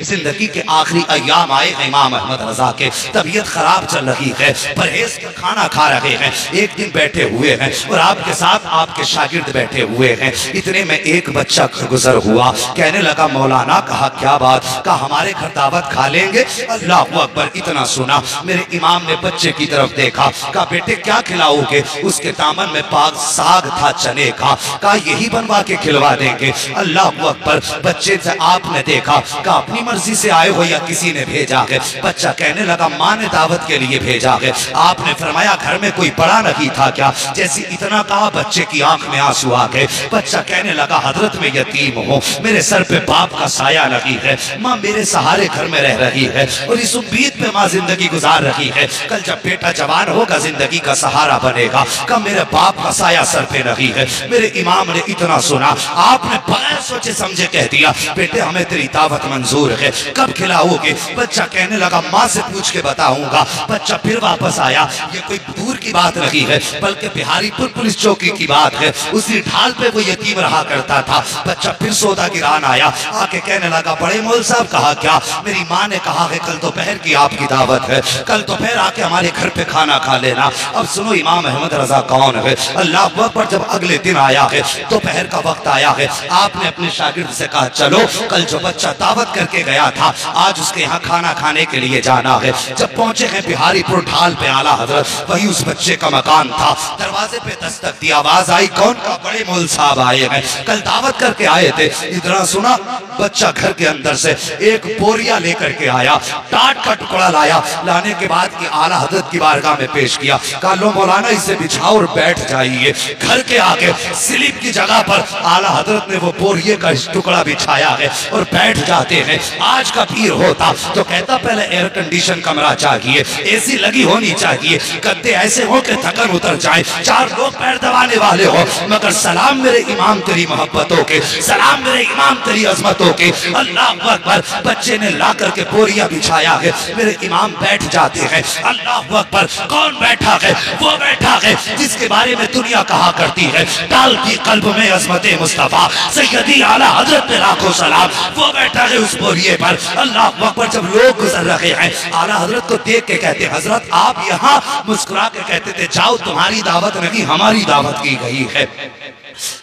जिंदगी के आखिरी अय्याम आए हैं इमाम अहमद रजा के, तबीयत खराब चल रही है, परहेज का खाना खा रहे हैं। एक दिन बैठे हुए हैं और आपके साथ आपके शागिर्द बैठे हुए हैं। इतने में एक बच्चा गुजर हुआ, कहने लगा मौलाना, कहा क्या बात, कहा हमारे घर दावत खा लेंगे। अल्लाह अकबर, इतना सुना मेरे इमाम ने बच्चे की तरफ देखा, कहा बेटे क्या खिलाओगे। उसके दामन में पाक साग था चने का, कहा यही बनवा के खिलवा देंगे। अल्लाह अकबर, बच्चे से आपने देखा, कहा अपनी मर्जी से आए हो या किसी ने भेजा है। बच्चा कहने लगा माँ ने दावत के लिए भेजा है। आपने फरमाया घर में कोई बड़ा नहीं था क्या। जैसे इतना कहा बच्चे की आंख में आंसू आ गए। बच्चा कहने लगा हजरत में यतीम हूँ, मेरे सर पे बाप का साया नहीं है, माँ मेरे सहारे घर में रह रही है और इस उम्मीद पे माँ जिंदगी गुजार रही है कल जब बेटा जवान होगा जिंदगी का सहारा बनेगा। कब मेरे बाप का साया सर पे नहीं है। मेरे इमाम ने इतना सुना, आपने बगैर सोचे समझे कह दिया बेटे हमें तेरी दावत मंजूर है, कब खिलाओगे। बच्चा कहने लगा माँ से पूछ के बताऊंगा। बच्चा फिर वापस आया, ये कोई दूर की बात नहीं है बल्कि बिहारीपुर पुलिस चौकी की बात है। उसी ढाल पे वो यतीम रहा करता था। बच्चा फिर सौदा गिरान आया, आके कहने लगा बड़े मौल साहब, कहा क्या। मेरी माँ ने कहा है कल दोपहर की आपकी दावत है, कल दोपहर आके हमारे घर पे खाना खा लेना। अब सुनो इमाम अहमद रजा कौन है। अल्लाह अकबर, जब अगले दिन आया है, दोपहर का वक्त आया है, आपने अपने शागिर्द से कहा चलो कल जो बच्चा दावत करके गया था आज उसके यहाँ खाना खाने के लिए जाना है। जब पहुंचे हैं बिहारीपुर ढाल पे आला हजरत, वही उस बच्चे का मकान था। दरवाजे पे दस्तक दी, आवाज आई कौन का। बड़े मौल साहब आए हैं, कल दावत करके आए थे। इतना सुना बच्चा घर के अंदर से एक बोरिया लेकर के आया, टाट का टुकड़ा लाया। लाने के बाद की आला हजरत की बारगाह में पेश किया, कहा लो मौलाना इसे बिछाओ और बैठ जाइए। घर के आगे स्लिप की जगह पर आला हजरत ने वो बोरिये का टुकड़ा बिछाया है और बैठ जाते हैं। आज का पीर होता तो कहता पहले एयर कंडीशन कमरा चाहिए, एसी लगी होनी चाहिए, गद्दे ऐसे हो कि थकन उतर जाए, चार लोग पैर दबाने वाले हो। मगर सलाम मेरे इमाम तेरी मोहब्बतों के, सलाम मेरे इमाम तेरी अजमतों के। अल्लाह अकबर, बच्चे ने ला करके बोरिया बिछाया है, मेरे इमाम बैठ जाते हैं। अल्लाह अकबर, कौन बैठा है। वो बैठा है जिसके बारे में दुनिया कहा करती है डालती कल्ब में अजमत मुस्तफा सैयदी आला हजरत पे लाखों सलाम। वो बैठा है उस बोरिये पर। अल्लाह अकबर, जब लोग गुजर रहे हैं आला हजरत को देख के कहते हजरत आप यहाँ, मुस्कुरा के कहते थे जाओ तुम्हारी दावत नहीं हमारी दावत की गई है,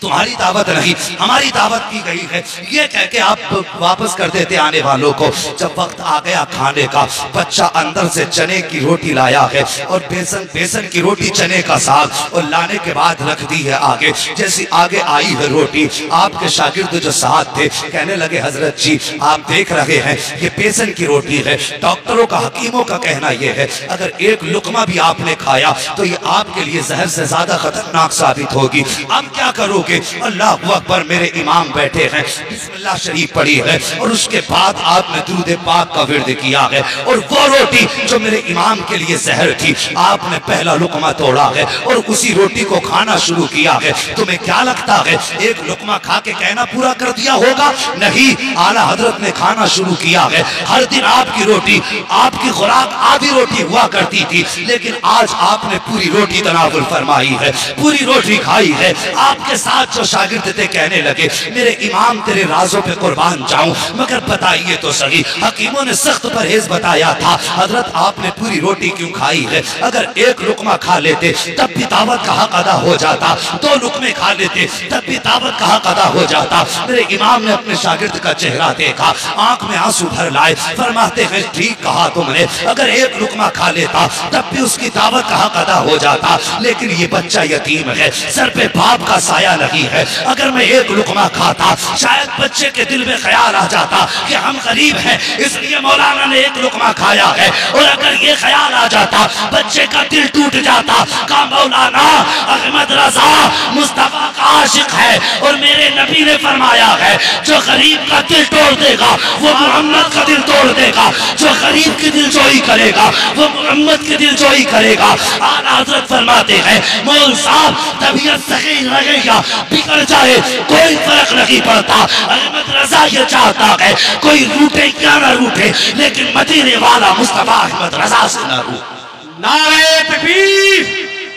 तुम्हारी दावत नहीं हमारी दावत की गई है। ये कह के आप वापस कर देते आने वालों को। जब वक्त आ गया खाने का, बच्चा अंदर से चने की रोटी लाया है और बेसन की रोटी चने का साग, और लाने के बाद रख दी है आगे। जैसी आगे आई है रोटी, आपके शागिर्द जो साथ थे कहने लगे हजरत जी आप देख रहे हैं ये बेसन की रोटी है, डॉक्टरों का हकीमों का कहना यह है अगर एक लुकमा भी आपने खाया तो ये आपके लिए जहर से ज्यादा खतरनाक साबित होगी। अब क्या करोगे। अल्लाह अकबर, मेरे इमाम बैठे हैं, बिस्मिल्लाह शरीफ पढ़ी है और उसके बाद आपने दुरूद पाक का विर्द किया है। और वो रोटी जो मेरे इमाम के लिए जहर थी, आपने पहला लुकमा तोड़ा है और उसी रोटी को खाना शुरू किया है। तुम्हें क्या लगता है एक लुकमा खा के कहना पूरा कर दिया होगा। नहीं, आला हजरत ने खाना शुरू किया है। हर दिन आपकी रोटी, आपकी खुराक आधी रोटी हुआ करती थी, लेकिन आज आपने पूरी रोटी तनावुल फरमाई है, पूरी रोटी खाई है। आपके साथ जो शागिर्द थे कहने लगे मेरे इमाम तेरे राजों पे कुर्बान जाऊं, मगर बताइए तो सही, हकीमों ने सख्त परहेज बताया था, हजरत आपने पूरी रोटी क्यों खाई है। अगर एक लुकमा खा लेते तब भी दावत का हक अदा हो जाता, दो लुकमे खा लेते तब भी दावत का हक अदा हो जाता। मेरे इमाम ने अपने शागिर्द का चेहरा देखा, आंख में आंसू भर लाए, फरमाते हैं ठीक कहा तुमने, अगर एक लुकमा खा लेता तब भी उसकी दावत का हक अदा हो जाता। लेकिन ये बच्चा यतीम है, सर पे बाप का साया नहीं है। अगर मैं एक लुकमा खाता शायद बच्चे के दिल में ख्याल आ जाता कि हम गरीब हैं इसलिए मौलाना ने एक लुकमा खाया है, और अगर ये ख्याल आ जाता बच्चे का दिल टूट जाता। का मौलाना अहमद रजा मुस्तफा का आशिक है और मेरे नबी ने फरमाया है जो गरीब का दिल तोड़ देगा वो मोहम्मद का दिल तोड़ देगा, जो गरीब की दिल जोई करेगा वो मोहम्मद की दिल जोई करेगा। आला हज़रत फरमाते हैं मौल साहब तबीयत सही रहेगा बिगड़ जाए कोई फर्क नहीं पड़ता। अहमद रजा ये चाहता है कोई रूठे क्या ना रूठे, लेकिन मदीने वाला मुस्तफा अहमद रजा से ना रूठे। नारे तकबीर,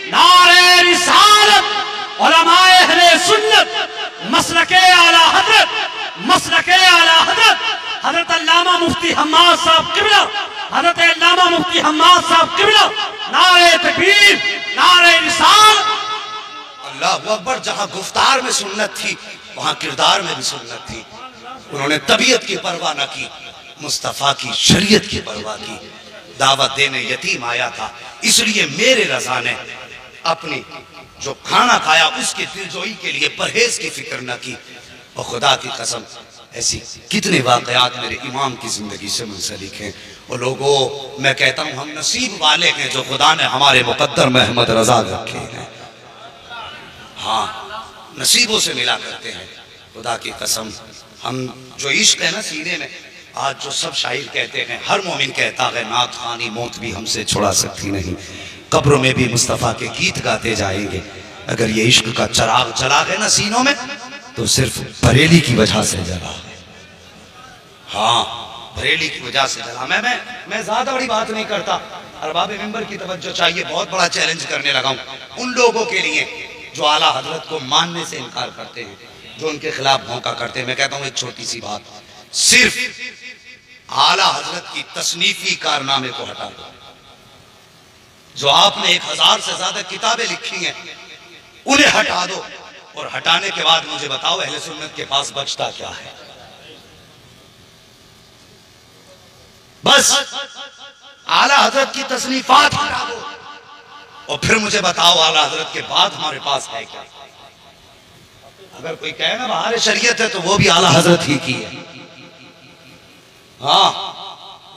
नारे रिसालत, उलमाए अहले सुन्नत, मसलके आला हज़रत, मसलके आला हज़रत हजरत अल्लामा मुफ्ती हम्माद साहब किबला, हजरत अल्लामा मुफ्ती हम्माद साहब किबला, नारे तकबीर, नारे रिसालत। अल्लाह अकबर। जहां गुफ्तार में सुन्नत थी वहां किरदार में भी सुन्नत थी। उन्होंने तबीयत की परवाह न की, मुस्तफ़ा की शरीयत की परवाह की। दावत देने यतीम आया था, इसलिए मेरे रज़ा ने अपनी जो खाना खाया उसकी दिलजोई के लिए परहेज की फिक्र न की। और खुदा की कसम ऐसी कितने वाकयात मेरे इमाम की जिंदगी से मुंसलिक हैं। और लोगों, मैं कहता हूँ हम नसीब वाले हैं जो खुदा ने हमारे मुकद्दर में अहमद रजा रखे हैं। हाँ, नसीबों से मिला करते हैं। खुदा की कसम, हम जो इश्क है ना सीने में, आज जो सब शायर कहते हैं, हर मोमिन कहता है नात खानी मौत भी हमसे छुड़ा सकती नहीं, कब्रों में भी मुस्तफ़ा के गीत गाते जाएंगे। अगर ये इश्क का चराग जला है ना सीनों में तो सिर्फ बरेली की वजह से जला है। हाँ, बरेली की वजह से जला। मैं ज्यादा बड़ी बात नहीं करता, अरबाब मिंबर की तवज्जो चाहिए। बहुत बड़ा चैलेंज करने लगा हूं उन लोगों के लिए जो आला हजरत को मानने से इनकार करते हैं, जो उनके खिलाफ भौंका करते हैं। मैं कहता हूं एक छोटी सी बात, सिर्फ आला हजरत की तसनीफी कारनामे को हटा दो। जो आपने 1000 से ज्यादा किताबें लिखी हैं उन्हें हटा दो, और हटाने के बाद मुझे बताओ अहले सुन्नत के पास बचता क्या है? बस आला हजरत की तसनीफात हटा दो और फिर मुझे बताओ आला हजरत के बाद हमारे पास है क्या? अगर कोई कहे ना बाहर शरीयत है तो वो भी आला हजरत ही की है। हाँ,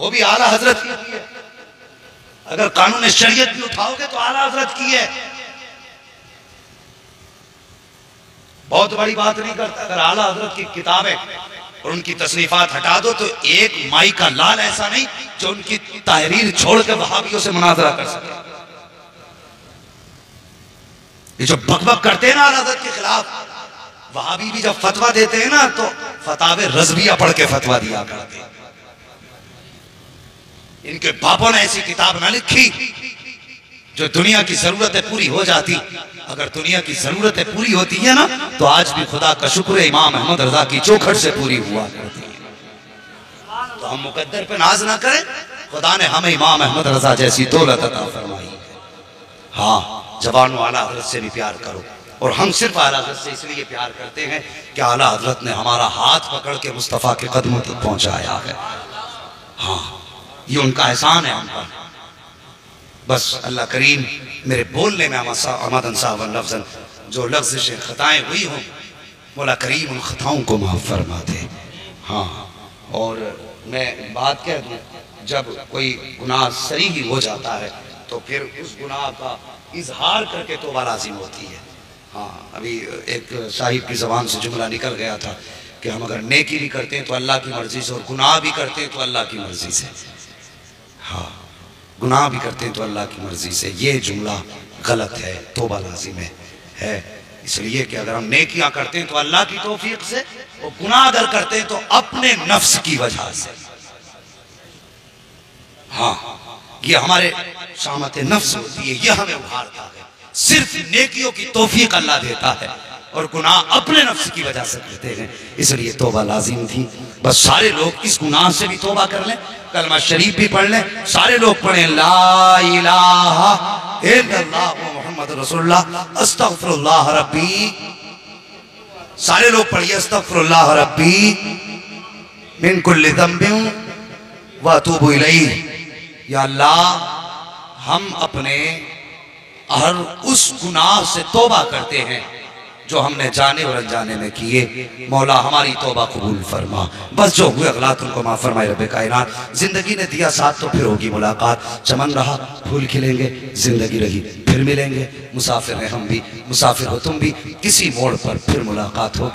वो भी आला हजरत ही की है। अगर कानून शरीयत भी उठाओगे तो आला हजरत की है। बहुत बड़ी बात नहीं करता। अगर आला हजरत की किताबें और उनकी तसनीफात हटा दो तो एक माई का लाल ऐसा नहीं जो उनकी तहरीर छोड़कर वहाबियों से मुनाजरा कर सके। ये जो बकबक करते हैं ना आला हजरत के खिलाफ, वहाबी भी जब फतवा देते हैं ना तो फतावे रज़विया पढ़ के फतवा दिया करते हैं। इनके बापों ने ऐसी किताब ना लिखी जो दुनिया की जरूरतें पूरी हो जाती। अगर दुनिया की जरूरतें पूरी होती है ना तो आज भी खुदा का शुक्र है इमाम अहमद रजा की चौखट से पूरी हुआ करती है। तो हम मुकद्दर पे नाज ना करें, खुदा ने हमें इमाम अहमद रजा जैसी दौलत अता फरमाई। हाँ, जवानों आला हजरत से भी प्यार करो। और हम सिर्फ आला हजरत से इसलिए प्यार करते हैं कि आला हजरत ने हमारा हाथ पकड़ के मुस्तफ़ा के कदमों तक पहुंचाया है। हाँ, ये उनका एहसान है हम पर। बस अल्लाह करीम मेरे बोलने में आमदन साहब लफ्ज़न जो लफ्ज़ खताएं हुई हों, मौला करीम उन खताओं को माफ़ फरमा दे। हाँ, और मैं बात कह दूँ, जब कोई गुनाह सही हो जाता है तो फिर उस गुनाह का इजहार करके तौबा लाजिम होती है। हाँ, अभी एक साहिब की ज़बान से जुमला निकल गया था कि हम अगर नेकी भी करते हैं तो अल्लाह की मर्ज़ी से, और गुनाह भी करते हैं तो अल्लाह की मर्ज़ी से। हाँ, गुनाह भी करते हैं तो अल्लाह की मर्जी से। ये जुमला गलत है, तौबा लाजिम है। इसलिए कि अगर हम नेकियां करते हैं तो अल्लाह की तौफीक से, और गुनाह अगर करते हैं तो अपने नफ्स की वजह से। हाँ, ये हमारे शामत नफ्स होती है, ये हमें उभारता है। सिर्फ नेकियों की तौफीक अल्लाह देता है और गुनाह अपने नफ्स की वजह से करते हैं। इसलिए तौबा लाजिम थी। बस सारे लोग इस गुनाह से भी तौबा कर लें, कलमा शरीफ भी पढ़ लें। सारे लोग पढ़ें ला इलाहा इल्लल्लाह मुहम्मद रसूलुल्लाह अस्तगफिरुल्लाह रब्बी। सारे लोग पढ़िए अस्तगफिरुल्लाह रब्बी मिन कुल्लि ज़ंबिन व अतूबु इलैहि। या अल्लाह, हम अपने हर उस गुनाह से तौबा करते हैं जो हमने जाने और अनजाने में किए। मौला हमारी तौबा कबूल फरमा। बस जो हुए अगलात उनको माफ़ फरमाए रब्बे कायनात। जिंदगी ने दिया साथ तो फिर होगी मुलाकात। चमन रहा फूल खिलेंगे, जिंदगी रही फिर मिलेंगे। मुसाफिर हैं हम भी, मुसाफिर हो तुम भी, किसी मोड़ पर फिर मुलाकात होगी।